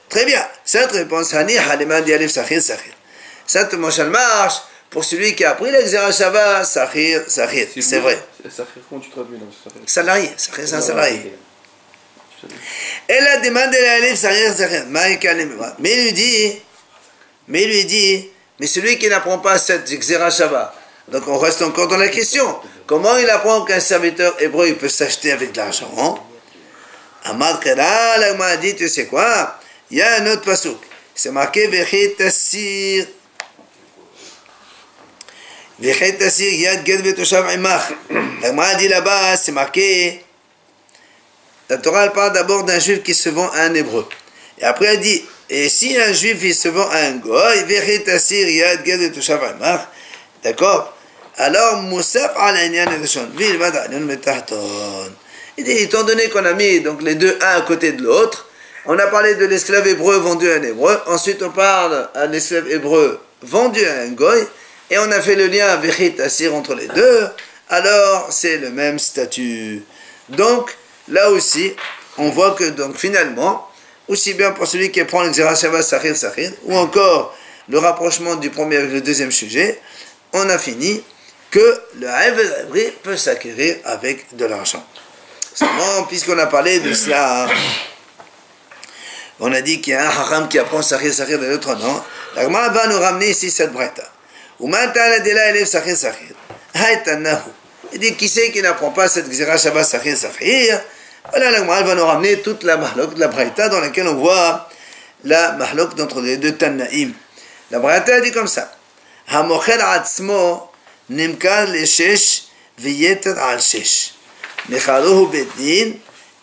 très bien, cette réponse, Hani Haliman Dialif Sahir Sahir. Cette motion marche pour celui qui a pris l'exéra Shabbat, Sahir, Sahir, c'est vrai. Sahir, comment tu traduis dans ce Sahir? Salarié, Sahir c'est un salarié. Elle a demandé à l'élève Sahir, Sahir, mais il lui dit, mais celui qui n'apprend pas cette Xéra Shabbat, donc on reste encore dans la question, comment il apprend qu'un serviteur hébreu il peut s'acheter avec de l'argent? Amad Kara, la m'a dit, tu sais quoi? Il y a un autre pasuk, c'est marqué Vechit Tassir. Vechit Tassir, Yad Ged Vetoshav Imach. La m'a dit là-bas, c'est marqué. La Torah elle parle d'abord d'un juif qui se vend à un hébreu. Et après elle dit, et si un juif il se vend à un goy, Vechit Tassir, Yad Ged Vetoshav Imach. D'accord? Alors, Moussaf al-Inyan el-Shon, Vilvad al-Inyan metahton. Il dit, étant donné qu'on a mis donc, les deux un à côté de l'autre, on a parlé de l'esclave hébreu vendu à un hébreu, ensuite on parle d'un esclave hébreu vendu à un goy, et on a fait le lien Vechit Tassir entre les deux, alors c'est le même statut. Donc, là aussi, on voit que donc finalement, aussi bien pour celui qui prend l'Xéra Shabbat Sahir Sahir, ou encore le rapprochement du premier avec le deuxième sujet, on a fini que le Havre peut s'acquérir avec de l'argent. Seulement, puisqu'on a parlé de cela, on a dit qu'il y a un haram qui apprend Sahir Sahir de l'autre non. La Gemara va nous ramener ici cette braïta. Il dit qui c'est qui n'apprend pas cette Xéra Shabbat Sahir Sahir? Voilà, la Gemara va nous ramener toute la mahlok de la braïta dans laquelle on voit la mahlok d'entre les deux Tannaïm. La braïta dit comme ça. המוכר עצמו נמכר לשש ויתר על שש. מכרו בית דין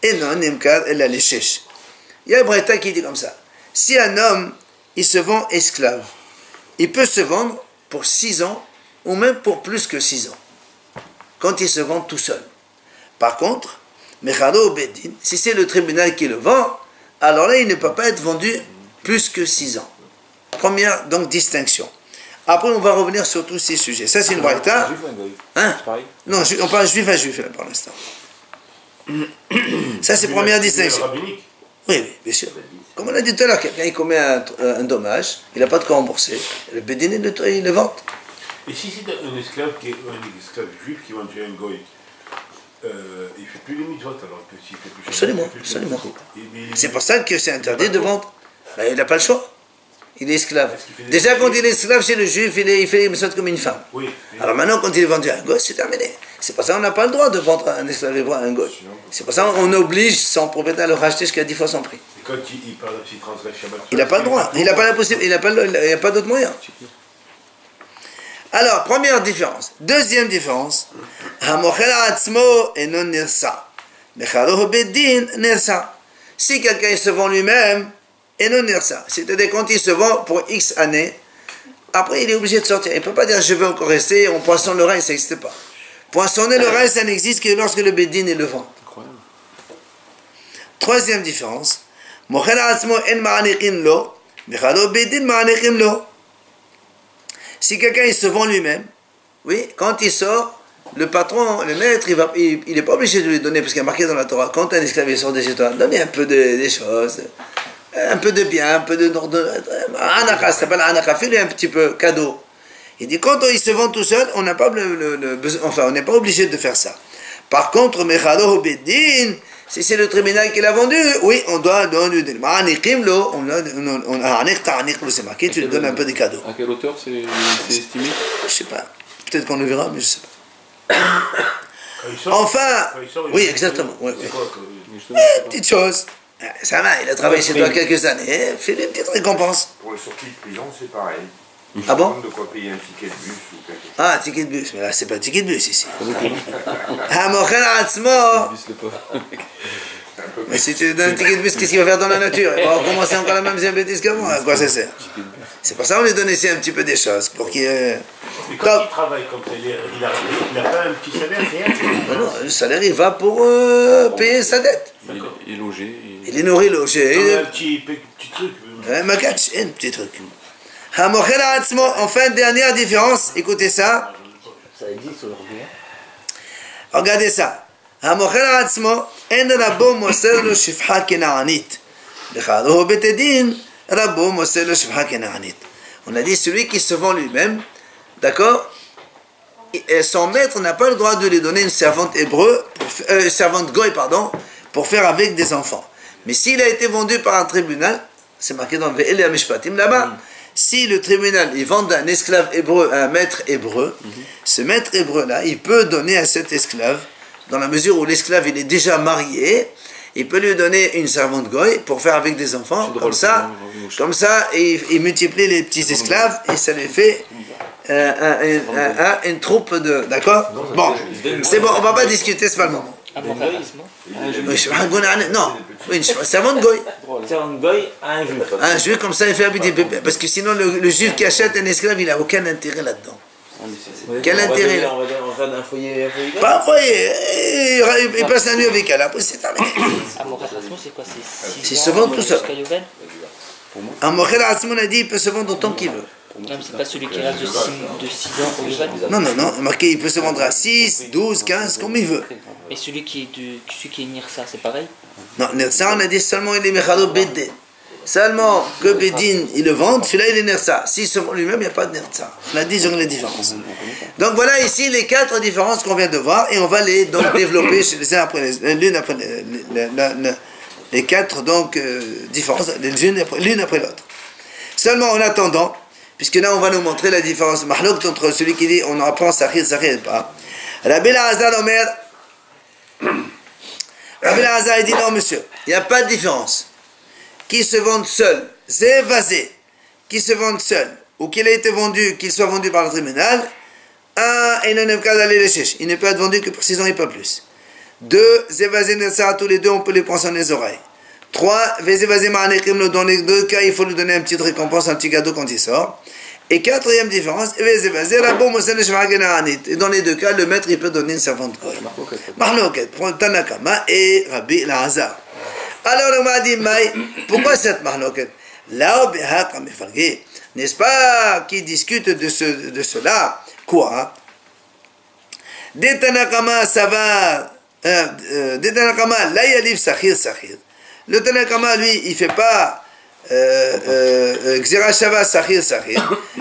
אינו נמכר אלא לשש. Il y a un braïta qui dit comme ça. Si un homme, il se vend esclave, il peut se vendre pour 6 ans ou même pour plus que 6 ans. Quand il se vend tout seul. Par contre, מכרו בית דין, si c'est le tribunal qui le vend, alors là, il ne peut pas être vendu plus que 6 ans. Première donc distinction. Après, on va revenir sur tous ces sujets. Ça, c'est une braïta. Hein? Non, on parle juif à juif, là, pour l'instant. Ça, c'est première distinction. Oui, oui, bien sûr. Comme on a dit tout à l'heure, quelqu'un il commet un dommage, il n'a pas de quoi rembourser. Le bédine, il le vend. Et si c'est un esclave juif qui vend un goy, il ne fait plus les mitzvot alors que s'il fait plus absolument, absolument. C'est pour ça que c'est interdit de vendre. Ben, il n'a pas le choix. Il est esclave. Déjà, quand il est esclave chez le juif, il fait les mitzvot comme une femme. Oui, alors maintenant, quand il est vendu à un goy, c'est terminé. C'est pour ça qu'on n'a pas le droit de vendre un esclave hébreu à un goy. C'est pour ça qu'on oblige son propriétaire à le racheter jusqu'à 10 fois son prix. Et quand il parle de transgresse Shabbat, il n'a pas le droit. Il n'a pas la possibilité. Il n'y a pas d'autre moyen. Alors, première différence. Deuxième différence. Si quelqu'un se vend lui-même, et non ça. C'est-à-dire quand il se vend pour X années, après il est obligé de sortir. Il ne peut pas dire je veux encore rester, on poissonne le rein, ça n'existe pas. Poissonner le rein, ça n'existe que lorsque le bédin est le vend. Troisième différence. Si quelqu'un il se vend lui-même, oui, quand il sort, le patron, le maître, il n'est pas obligé de lui donner, parce qu'il y a marqué dans la Torah, quand un esclave sort des étoiles, donnez un peu des choses. Un peu de bien, un peu de anaka, ça s'appelle anaka, fais-lui un petit peu cadeau. Il dit quand il se vend tout seul, on n'a pas on n'est pas obligé de faire ça. Par contre, mechalo bedin, Si c'est le tribunal qui l'a vendu, oui, on doit lui donner. C'est marqué, tu lui donnes un peu de cadeaux. À quelle hauteur c'est estimé? Je sais pas. Peut-être qu'on le verra, mais je sais pas. Quand il sort, Enfin, quand il sort, il oui, fait- exactement. Ouais, C'est ouais. quoi, Petite chose. Ça va, il a travaillé chez toi quelques années. Fais-lui une petite récompense. Pour les sorties de prison, c'est pareil. Ah bon? De quoi payer un ticket de bus ou quelque chose. Ah, ticket de bus. Mais là, c'est pas un ticket de bus ici. Hamochel Atzmo. Mais si tu lui donnes un ticket de bus, qu'est-ce qu'il va faire dans la nature? Il va recommencer encore la même bêtise qu'avant. À quoi ça sert? C'est pour ça qu'on lui donne ici un petit peu des choses. Pour qu'il. Mais quand Top. il travaille comme ça, il a pas un petit salaire, rien. Non, le salaire, il va pour payer sa dette. Il est logé. Il est nourri, logé. Comme un petit truc. Un makach, un petit truc. Hamochel Atzmo. Enfin, dernière différence. Écoutez ça. Ça existe aujourd'hui. regardez ça. המוכר עצמו, אין רבו מוסר לו שפחה כנענית. בכלל, הוא בית הדין, רבו מוסר לו שפחה כנענית. On a dit celui qui se vend lui-même, d'accord, son maître n'a pas le droit de lui donner une servante servante goy, pardon, pour faire avec des enfants. Mais s'il a été vendu par un tribunal, c'est marqué dans le Ve'ele HaMishpatim là-bas, si le tribunal il vend un esclave hébreu à un maître hébreu, ce maître hébreu-là, il peut donner à cet esclave, dans la mesure où l'esclave il est déjà marié, il peut lui donner une servante goy pour faire avec des enfants, comme ça, il multiplie les petits esclaves et ça lui fait une troupe de... D'accord? Bon, c'est bon, on va pas discuter, c'est pas le moment. Non, une servante goy. Servante goy à un juif. Un juif comme ça, il fait un petit bébé. Parce que sinon, le juif qui achète un esclave, il n'a aucun intérêt là-dedans. Quel intérêt là? On va faire un foyer. Pas un foyer. Il passe la nuit avec elle. Après, c'est terminé. C'est quoi? Il se vend tout seul. Jusqu'à Yovel? Un mochel Atzmo, on a dit, il peut se vendre autant qu'il veut. Non, mais c'est pas celui qui reste de 6 ans au Yovel. Non, non, non. Marqué, il peut se vendre à 6, 12, 15, comme il veut. Et celui qui est Nirsa, c'est pareil? Non, Nersa, on a dit seulement il est Mechalo Bedin. Seulement que Bedin, il le vend, celui-là il est Nersa. S'il se vend lui-même, il n'y a pas de Nersa. On a dit les différences. Donc voilà ici les 4 différences qu'on vient de voir et on va les donc développer l'une après les 4 donc différences, l'une après l'autre. Seulement en attendant, puisque là on va nous montrer la différence Mahlok entre celui qui dit on apprend Sahir et pas. Rabbi Elazar Omer, Rabbi Elazar dit non monsieur, il n'y a pas de différence. Qui se vendent seuls, zévazé, qui se vendent seuls, ou qu'il ait été vendu, qu'il soit vendu par le tribunal, il ne peut être vendu que pour 6 ans et pas plus. 2, zévazé nessa, tous les deux on peut les prendre sur les oreilles. 3, vezévazé ma'anekim, dans les 2 cas il faut lui donner une petite récompense, un petit cadeau quand il sort. Et 4e différence, vezévazé rabo mosel shvagena. Et dans les 2 cas, le maître il peut donner une servante. Mahloket, Tanakama et Rabbi Elazar. Alors on m'a dit, pourquoi cette mahloket? Là, n'est-ce pas, qui discute de cela? Quoi? Des Tanakama, ça va. Des Tanakama, là, il y a Sahir. Le Tanakama, lui, il ne fait pas Xerashava Sahir.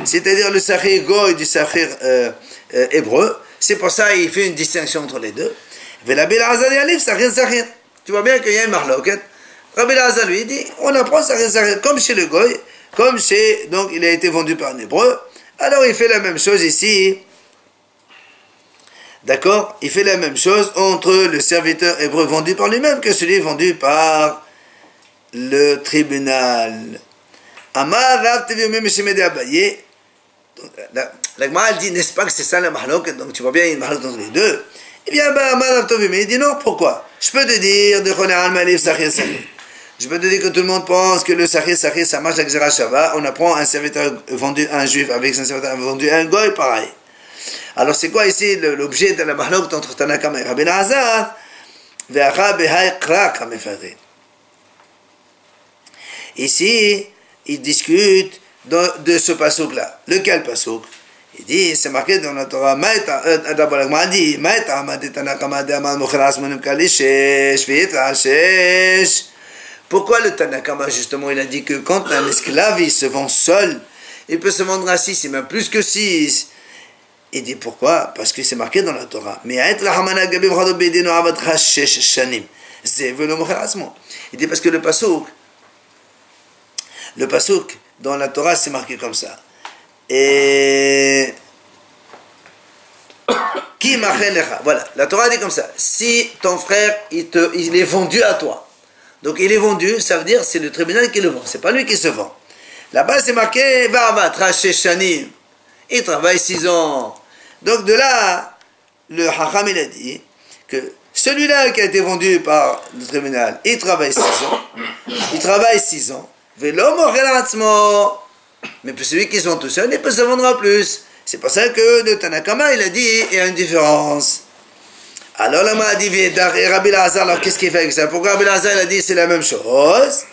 C'est-à-dire le Sahir Goy du Sahir hébreu. C'est pour ça qu'il fait une distinction entre les deux. Rabbi Elazar Yalif Sahir. Tu vois bien qu'il y a une marloquette. Rabbi Elazar lui dit, on apprend Sahir comme chez le Goy, comme chez, donc il a été vendu par un hébreu. Alors il fait la même chose ici. D'accord? Il fait la même chose entre le serviteur hébreu vendu par lui-même que celui vendu par le tribunal. Amar Rav Teviumim Meshemede Abaye. La Gemara dit, n'est-ce pas que c'est ça la mahloquette? Donc tu vois bien, il y a une mahloquette entre les deux. Eh bien, Amar Rav Teviumim, il dit non, pourquoi? Je peux te dire, de Choléal Malif Sahir. Je peux te dire que tout le monde pense que le Sahir, ça marche avec Zera Shava. On apprend un serviteur vendu à un juif avec un serviteur vendu à un goy, pareil. Alors c'est quoi ici l'objet de la mahlok entre Tanakama et Rabbi Elazar? Ici, ils discutent de ce passouk-là. Lequel passouk? Il dit, c'est marqué dans la Torah, d'abord la Gemara dit, pourquoi le Tanakama, justement, il a dit que quand un esclave, il se vend seul, il peut se vendre à 6, et même plus que 6. Il dit pourquoi? Parce que c'est marqué dans la Torah. Il dit parce que le pasuk dans la Torah c'est marqué comme ça. Et voilà, la Torah dit comme ça. Si ton frère il est vendu à toi, donc il est vendu, ça veut dire c'est le tribunal qui le vend, c'est pas lui qui se vend. Là-bas c'est marqué il travaille 6 ans. Donc de là, le Hacham il a dit que celui-là qui a été vendu par le tribunal, il travaille 6 ans. Il travaille 6 ans. Mais pour celui qui se vend tout seul, il peut se vendre plus. C'est pour ça que le Tanakama il a dit il y a une différence. Alors là, m'a dit et Rabbi Lazar, alors qu'est-ce qu'il fait avec ça? Pourquoi Rabbi Lazar il a dit c'est la même chose?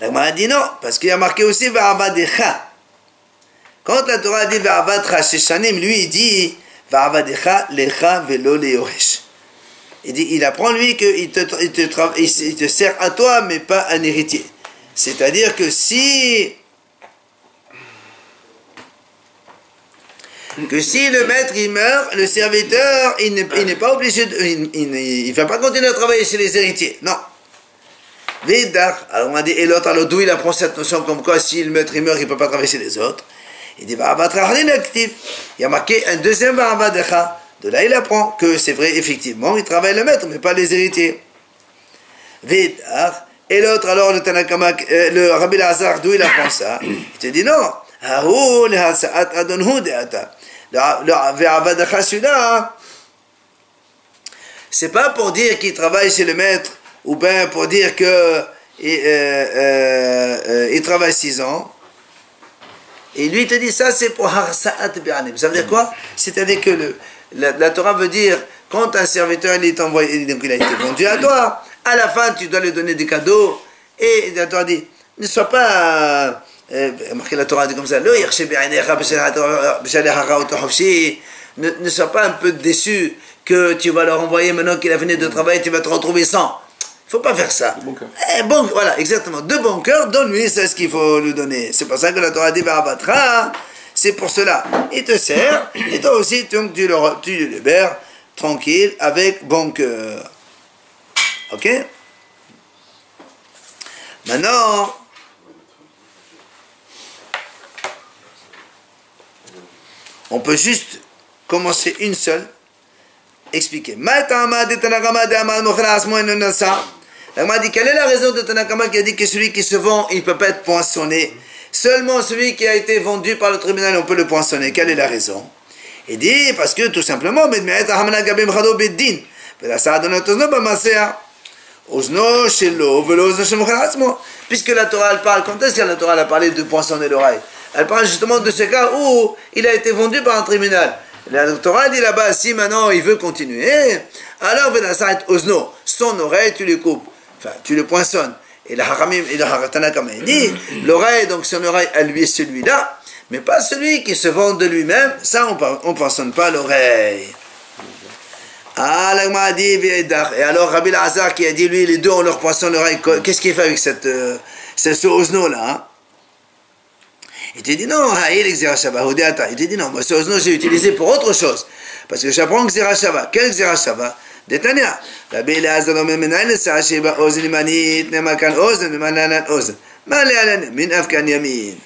La m'a dit non, parce qu'il y a marqué aussi Va'avadecha. Quand la Torah dit Va'avadcha sheshanim, lui il dit Va'avadecha lecha velo leyoresh. Il dit, il apprend lui qu'il te sert à toi mais pas un héritier. C'est-à-dire que si le maître il meurt, le serviteur il n'est pas obligé il ne va pas continuer à travailler chez les héritiers, non. Alors on a dit, et l'autre, alors d'où il apprend cette notion comme quoi si le maître il meurt il ne peut pas travailler chez les autres? Il dit il y a marqué un deuxième Va'avadecha. De là il apprend que c'est vrai effectivement il travaille le maître mais pas les héritiers. Et l'autre alors le Rabbi Lazar d'où il apprend ça? Il te dit non. Le celui-là, c'est pas pour dire qu'il travaille chez le maître ou bien pour dire que il travaille 6 ans. Et lui il te dit ça c'est pour harsa'at bi'anim. Ça veut dire quoi? C'est-à-dire que la Torah veut dire quand un serviteur il est envoyé, donc il a été vendu à toi, à la fin tu dois lui donner des cadeaux. Et la Torah dit ne sois pas marqué la Torah dit comme ça, ne sois pas un peu déçu que tu vas leur envoyer maintenant qu'il a fini de travailler, tu vas te retrouver sans. Il ne faut pas faire ça. Bon cœur. Bon, voilà, exactement. De bon cœur, donne-lui, c'est ce qu'il faut lui donner. C'est pour ça que la Torah dit Va'avatra, c'est pour cela. Il te sert, et toi aussi, donc, tu le libères tranquille, avec bon cœur. Ok? Maintenant, on peut juste commencer une seule, expliquer. On m'a dit quelle est la raison de Tanakama qui a dit que celui qui se vend, il ne peut pas être poinçonné. Seulement celui qui a été vendu par le tribunal, on peut le poinçonner. Quelle est la raison? Il dit parce que tout simplement, puisque la Torah elle parle, quand est-ce que la Torah elle a parlé de poinçonner l'oreille? Elle parle justement de ce cas où il a été vendu par un tribunal. La Torah dit là-bas, si maintenant il veut continuer, alors son oreille tu le coupes, enfin tu le poinçonnes. Et la Haramim et le Tanakama dit, l'oreille, donc son oreille à lui est celui-là, mais pas celui qui se vend de lui-même, ça on ne poinçonne pas l'oreille. Ah, l'Agma a dit, et alors Rabbi Lazar qui a dit, lui, les deux on leur poinçonne l'oreille, qu'est-ce qu'il fait avec ce ozno là hein? Il te dit non, il te dit non, moi ce ozno j'ai utilisé pour autre chose, parce que j'apprends Xera Shava. Quel Xera Shava? Détania. Rabbi Lazar nomme Menaïl Sasheba Ozen Manit, Nemakan Ozen, Mananan Ozen, Malalan, Min Afkan Yamin.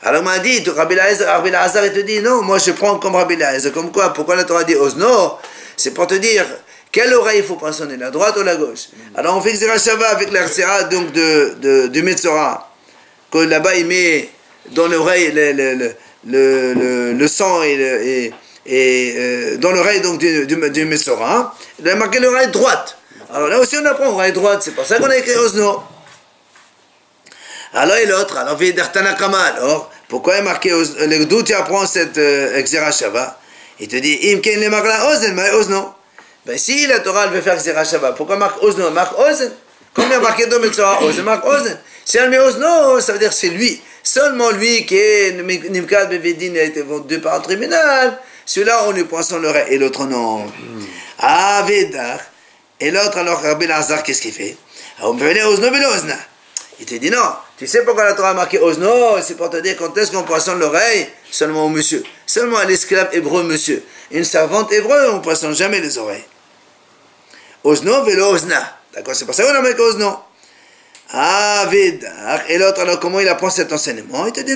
Alors on m'a dit, Rabbi Lazar il te dit non, moi je prends comme Rabbi Lazar, comme quoi? Pourquoi la Torah dit ozno? C'est pour te dire quelle oreille il faut poinçonner, la droite ou la gauche. Alors on fait Xera Shava avec l'Arcera donc du Metzora, que là-bas il met dans l'oreille le sang et dans l'oreille donc du Metzora, il a marqué l'oreille droite. Alors là aussi on apprend oreille droite, c'est pour ça qu'on a écrit ozno. Alors et l'autre, alors Tanakama, alors pourquoi il a marqué d'où tu apprends cette Xera Shava? Il te dit Imken le marla ozen, mais ozno. Ben si la Torah elle veut faire Xera Shava, pourquoi marque ozno? Marque ozen. Combien il a marqué dans Metzora ozen? Marque ozen. Si elle met ozno, ça veut dire c'est lui. Seulement lui qui est Nimkad Bevedin a été vendu par un tribunal, celui-là on lui poinçonne l'oreille et l'autre non. Ah, Vedar. Et l'autre alors Rabbi Lazar qu'est-ce qu'il fait? On peut aller ozno belozna. Il te dit non. Tu sais pourquoi la Torah a marqué ozno? C'est pour te dire quand est-ce qu'on poinçonne l'oreille? seulement au monsieur, seulement à l'esclave hébreu monsieur. Une servante hébreu, on ne poissonne jamais les oreilles. Ozno velo ozna. D'accord, c'est pour ça qu'on a marqué ozno. Ah, Vedar. Et l'autre, alors comment il apprend cet enseignement? Il te dit,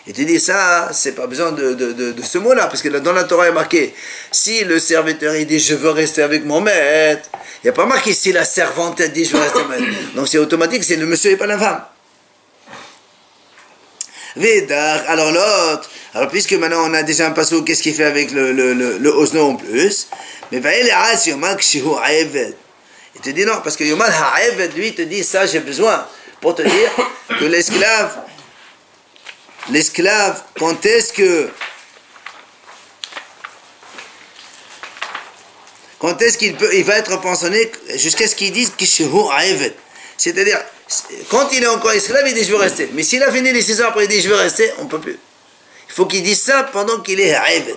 il te dit ça, c'est pas besoin de ce mot-là, parce que dans la Torah il est marqué, si le serviteur il dit je veux rester avec mon maître, il n'y a pas marqué si la servante elle dit je veux rester avec mon maître. Donc c'est automatique, c'est le monsieur et pas la femme. Vedar, alors l'autre, alors puisque maintenant on a déjà un passage, qu'est-ce qu'il fait avec le osno en plus? Mais va il te dit non, parce que Yomal Ha'eved, lui, te dit ça, j'ai besoin, pour te dire que l'esclave, quand est-ce qu'il va être pensionné jusqu'à ce qu'il dise Kishehu Ha'eved. C'est-à-dire, quand il est encore esclave, il dit je veux rester. Mais s'il a fini les 6 ans après, il dit je veux rester, on ne peut plus. Il faut qu'il dise ça pendant qu'il est Ha'eved.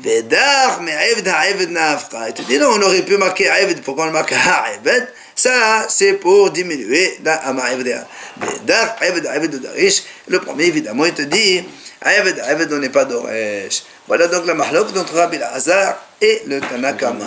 Vedar, mais Ha'eved Ha'eved Nafka. Il te dit non, on aurait pu marquer Ha'eved, pourquoi on le marque Ha'eved? Ça, c'est pour diminuer la Ha'eved. Vedar, Ha'eved Ha'eved Darish. Le premier, évidemment, il te dit Ha'eved Ha'eved, on n'est pas d'Oresh. Voilà donc la mahlok d'entre Rabbi Elazar et le Tanakama.